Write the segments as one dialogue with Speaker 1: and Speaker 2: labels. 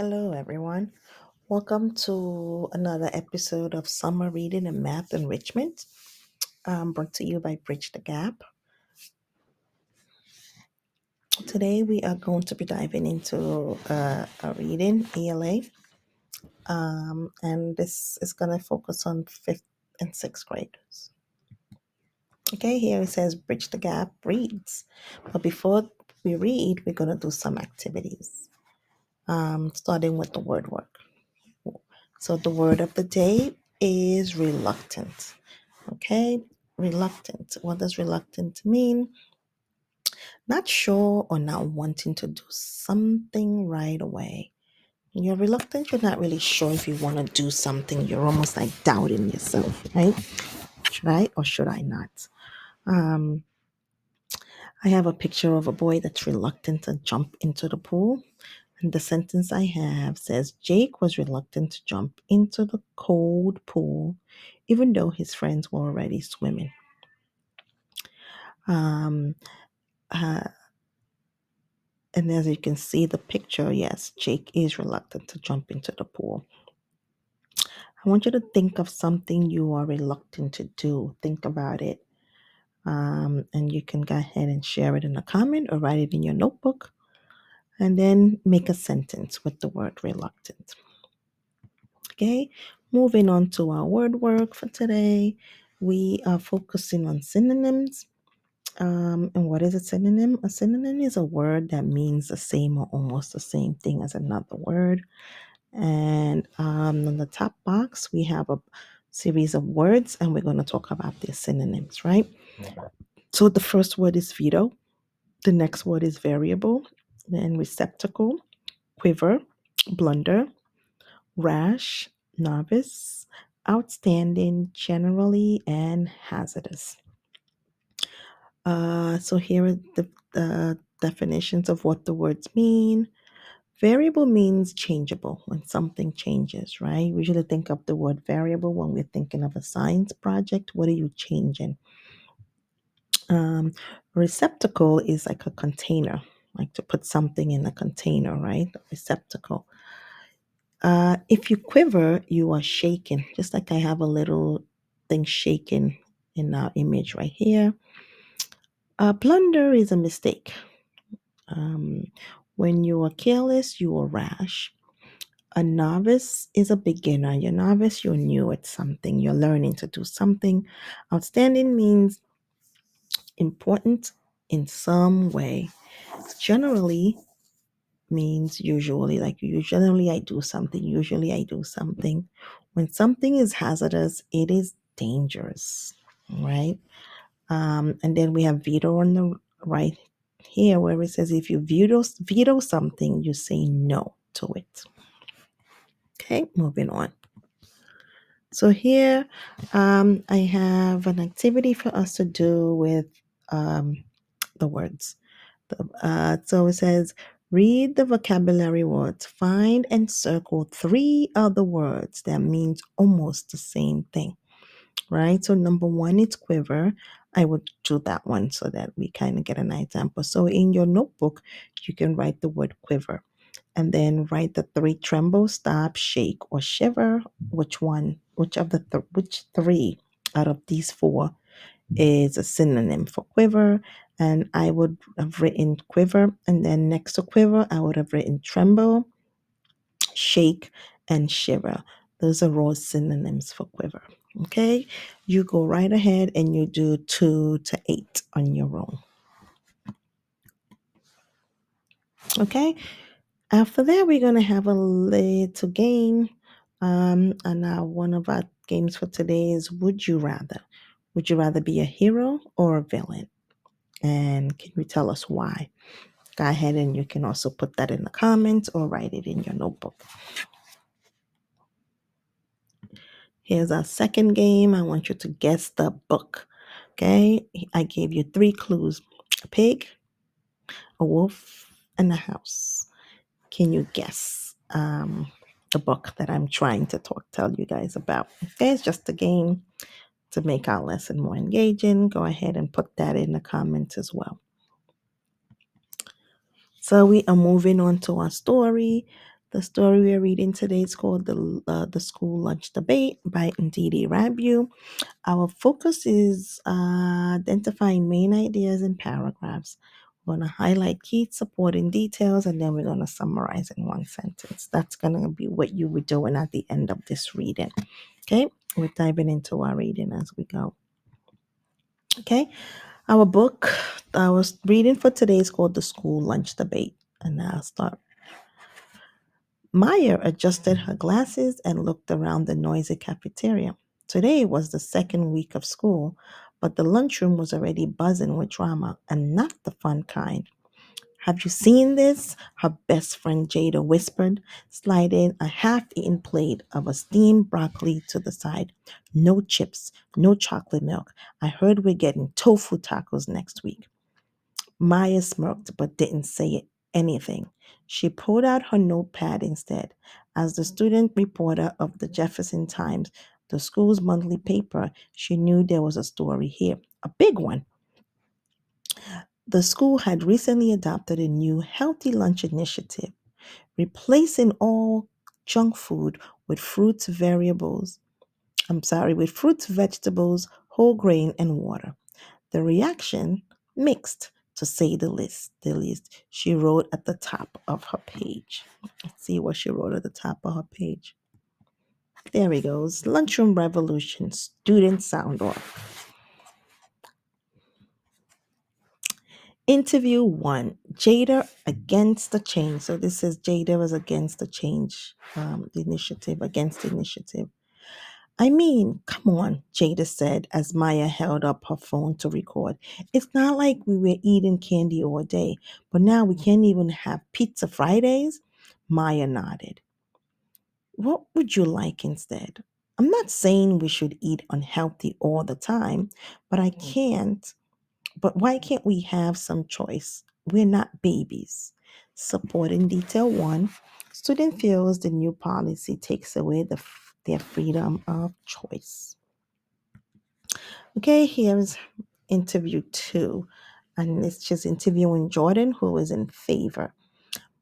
Speaker 1: Hello, everyone. Welcome to another episode of Summer Reading and Math Enrichment, brought to you by Bridge the Gap. Today, we are going to be diving into a reading, ELA, and this is going to focus on 5th and 6th graders. Okay, here it says Bridge the Gap reads. But before we read, we're going to do some activities, starting with the word work. So the word of the day is reluctant. Okay, reluctant. What does reluctant mean? Not sure or not wanting to do something right away. When you're reluctant, you're not really sure if you want to do something. You're almost like doubting yourself, right? Should I or should I not? Um, I have a picture of a boy that's reluctant to jump into the pool. And the sentence I have says Jake was reluctant to jump into the cold pool, even though his friends were already swimming. Um, uh, and as you can see the picture, yes, Jake is reluctant to jump into the pool. I want you to think of something you are reluctant to do. Think about it. And you can go ahead and share it in a comment or write it in your notebook. And then make a sentence with the word reluctant. Okay, moving on to our word work for today. We are focusing on synonyms. And what is a synonym? A synonym is a word that means the same or almost the same thing as another word. And on the top box, we have a series of words, and we're going to talk about their synonyms, right? So the first word is veto. The next word is variable, then receptacle, quiver, blunder, rash, novice, outstanding, generally, and hazardous. So here are the definitions of what the words mean. Variable means changeable, when something changes, right? We usually think of the word variable when we're thinking of a science project. What are you changing? Receptacle is like a container, like to put something in a container, right? Receptacle. If you quiver, you are shaking, just like I have a little thing shaking in our image right here. A blunder is a mistake. Um, when you are careless, you are rash. A novice is a beginner. You're novice, you're new at something, you're learning to do something. Outstanding means important in some way. Generally means usually, like usually I do something, usually I do something. When something is hazardous, it is dangerous, right? And then we have veto on the right here where it says if you veto something, you say no to it. Okay, moving on. So here I have an activity for us to do with the words. So it says, read the vocabulary words. Find and circle 3 other words that means almost the same thing, right? So number 1 is quiver. I would do that one so that we kind of get an example. So in your notebook, you can write the word quiver. And then write the 3: tremble, stop, shake, or shiver. Which which 3 out of these 4 is a synonym for quiver? And I would have written quiver, and then next to quiver, I would have written tremble, shake, and shiver. Those are all synonyms for quiver. Okay, you go right ahead and you do 2 to 8 on your own. Okay, after that, we're going to have a little game. And one of our games for today is Would You Rather? Would you rather be a hero or a villain? And can you tell us why? Go ahead and you can also put that in the comments or write it in your notebook. Here's our second game. I want you to guess the book. Okay, I gave you 3 clues: a pig, a wolf, and a house. Can you guess the book that I'm trying to tell you guys about? Okay, it's just a game to make our lesson more engaging. Go ahead and put that in the comments as well. So we are moving on to our story. The story we're reading today is called The School Lunch Debate by Ndidi Rabu. Our focus is identifying main ideas in paragraphs. We're going to highlight key supporting details and then we're going to summarize in one sentence. That's going to be what you were doing at the end of this reading. Okay, we're diving into our reading as we go. Okay, our book I was reading for today is called The School Lunch Debate. And I'll start. Maya adjusted her glasses and looked around the noisy cafeteria. Today was the second week of school, but the lunchroom was already buzzing with drama, and not the fun kind. Have you seen this? Her best friend Jada whispered, sliding a half eaten plate of a steamed broccoli to the side. No chips, no chocolate milk. I heard we're getting tofu tacos next week. Maya smirked but didn't say anything. She pulled out her notepad instead. As the student reporter of the Jefferson Times, the school's monthly paper, she knew there was a story here, a big one. The school had recently adopted a new healthy lunch initiative, replacing all junk food with with fruits, vegetables, whole grain, and water. The reaction mixed, to say the least. She wrote at the top of her page. Let's see what she wrote at the top of her page. There he goes. Lunchroom revolution. Student sound off. Interview one. Jada against the change. So this is Jada was against the change, the initiative, against the initiative. I mean, come on, Jada said as Maya held up her phone to record. It's not like we were eating candy all day, but now we can't even have pizza Fridays? Maya nodded. What would you like instead? I'm not saying we should eat unhealthy all the time, but I can't. But why can't we have some choice? We're not babies. Supporting detail one, student feels the new policy takes away their freedom of choice. Okay, here's interview two, and it's just interviewing Jordan, who is in favor.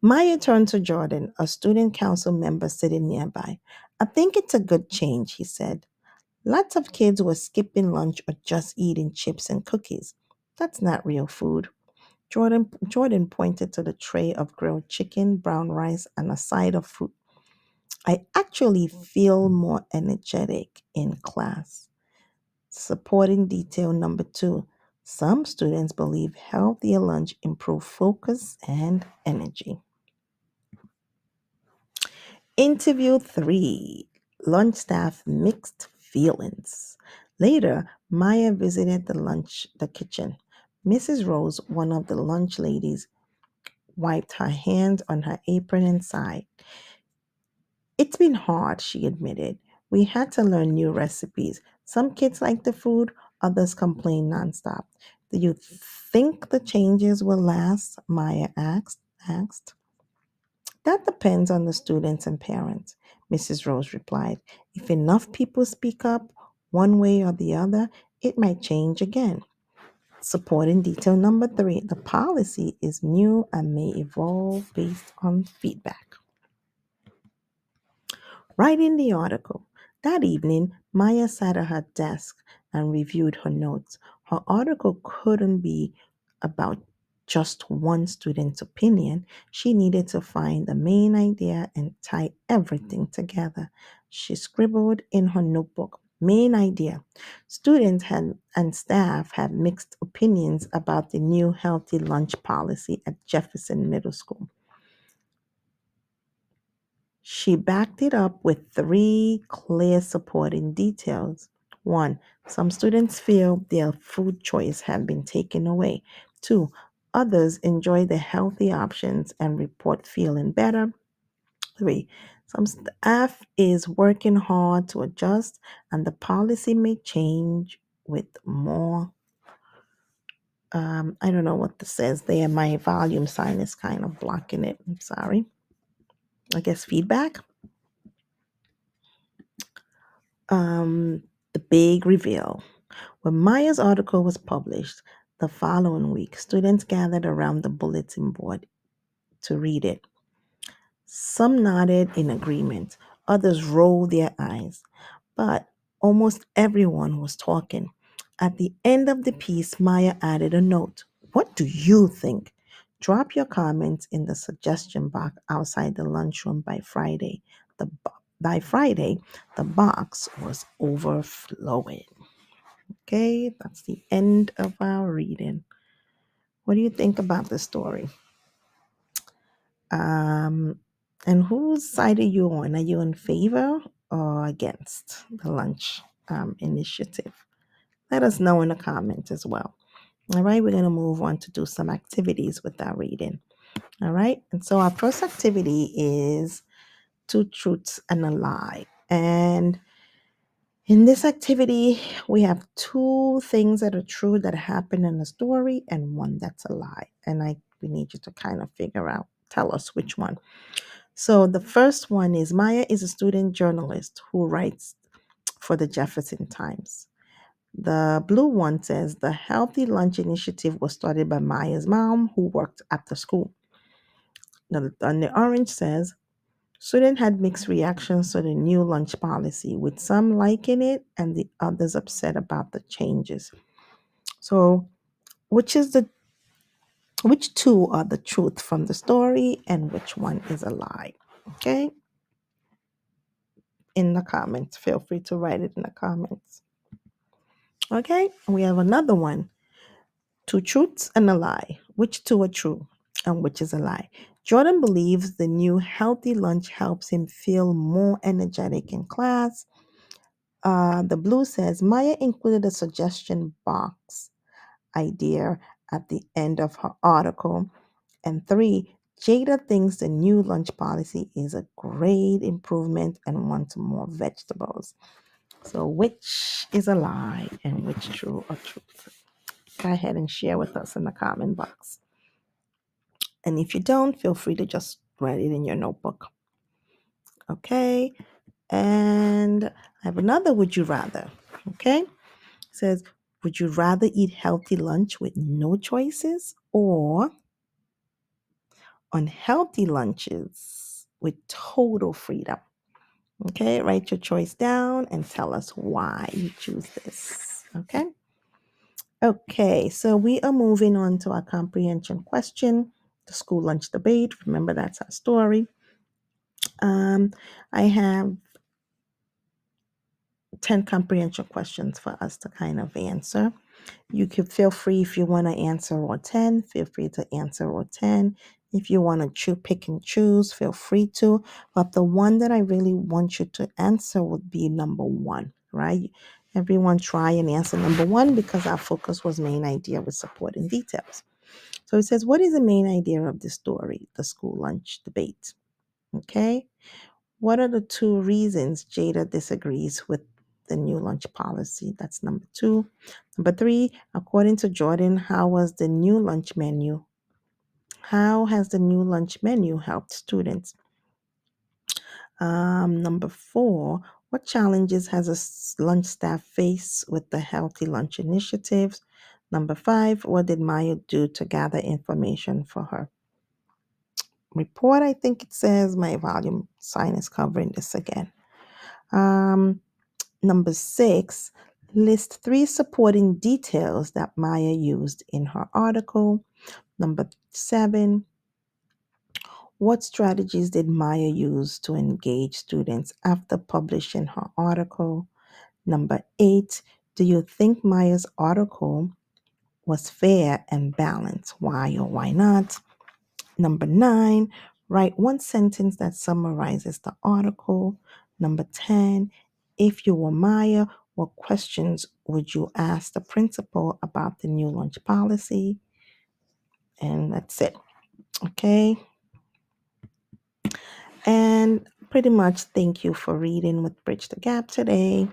Speaker 1: Maya turned to Jordan, a student council member sitting nearby. I think it's a good change, he said. Lots of kids were skipping lunch or just eating chips and cookies. That's not real food. Jordan pointed to the tray of grilled chicken, brown rice, and a side of fruit. I actually feel more energetic in class. Supporting detail number two. Some students believe healthier lunch improve focus and energy. Interview three. Lunch staff mixed feelings. Later, Maya visited the kitchen. Mrs. Rose, one of the lunch ladies, wiped her hands on her apron and sighed. It's been hard, she admitted. We had to learn new recipes. Some kids like the food, others complain nonstop. Do you think the changes will last? Maya asked. That depends on the students and parents, Mrs. Rose replied. If enough people speak up, one way or the other, it might change again. Supporting detail number three, the policy is new and may evolve based on feedback. Writing the article. That evening, Maya sat at her desk and reviewed her notes. Her article couldn't be about just one student's opinion. She needed to find the main idea and tie everything together. She scribbled in her notebook. Main idea. Students and staff had mixed opinions about the new healthy lunch policy at Jefferson Middle School. She backed it up with three clear supporting details. One, some students feel their food choice have been taken away. Two, others enjoy the healthy options and report feeling better. Three, some staff is working hard to adjust and the policy may change with more. I don't know what this says there. My volume sign is kind of blocking it. I'm sorry. I guess feedback. um, the big reveal. When Maya's article was published the following week, students gathered around the bulletin board to read it. Some nodded in agreement, others rolled their eyes, but almost everyone was talking. At the end of the piece, Maya added a note. What do you think? Drop your comments in the suggestion box outside the lunchroom by Friday. By Friday, the box was overflowing. Okay, that's the end of our reading. What do you think about the story? Um, and whose side are you on? Are you in favor or against the lunch initiative? Let us know in the comments as well. All right, we're going to move on to do some activities with our reading. All right, and so our first activity is two truths and a lie. And in this activity, we have two things that are true that happen in the story and one that's a lie. And we need you to kind of tell us which one. So the first one is Maya is a student journalist who writes for the Jefferson Times. The blue one says the Healthy Lunch Initiative was started by Maya's mom, who worked at the school. And the orange says students had mixed reactions to the new lunch policy, with some liking it and the others upset about the changes. So, which two are the truth from the story and which one is a lie? Okay? In the comments. Feel free to write it in the comments. Okay? We have another one. Two truths and a lie. Which two are true and which is a lie? Jordan believes the new healthy lunch helps him feel more energetic in class. The blue says Maya included a suggestion box idea at the end of her article. And 3, Jada thinks the new lunch policy is a great improvement and wants more vegetables. So, which is a lie and which true or truth? Go ahead and share with us in the comment box. And if you don't, feel free to just write it in your notebook. Okay. And I have another would you rather. Okay. It says, would you rather eat healthy lunch with no choices or unhealthy lunches with total freedom? Okay. Write your choice down and tell us why you choose this. Okay. Okay, so we are moving on to our comprehension question, the school lunch debate. Remember, that's our story. I have 10 comprehension questions for us to kind of answer. You could feel free if you want to answer all 10, feel free to answer all 10. If you want to pick and choose, feel free to. But the one that I really want you to answer would be number 1, right? Everyone try and answer number 1 because our focus was main idea with supporting details. So it says, what is the main idea of the story, the school lunch debate? Okay. What are the 2 reasons Jada disagrees with the new lunch policy? That's number 2. Number 3, according to Jordan, how has the new lunch menu helped students? Number 4, what challenges has a lunch staff face with the healthy lunch initiatives? Number 5, what did Maya do to gather information for her report? I think it says my volume sign is covering this again. Number 6, list 3 supporting details that Maya used in her article. Number 7, what strategies did Maya use to engage students after publishing her article? Number 8, do you think Maya's article was fair and balanced? Why or why not? Number 9, write one sentence that summarizes the article. Number 10, if you were Maya, what questions would you ask the principal about the new lunch policy? And that's it. Okay. And pretty much thank you for reading with Bridge the Gap today.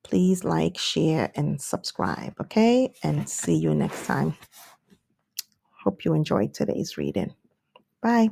Speaker 1: Please like, share, and subscribe. Okay. And see you next time. Hope you enjoyed today's reading. Bye.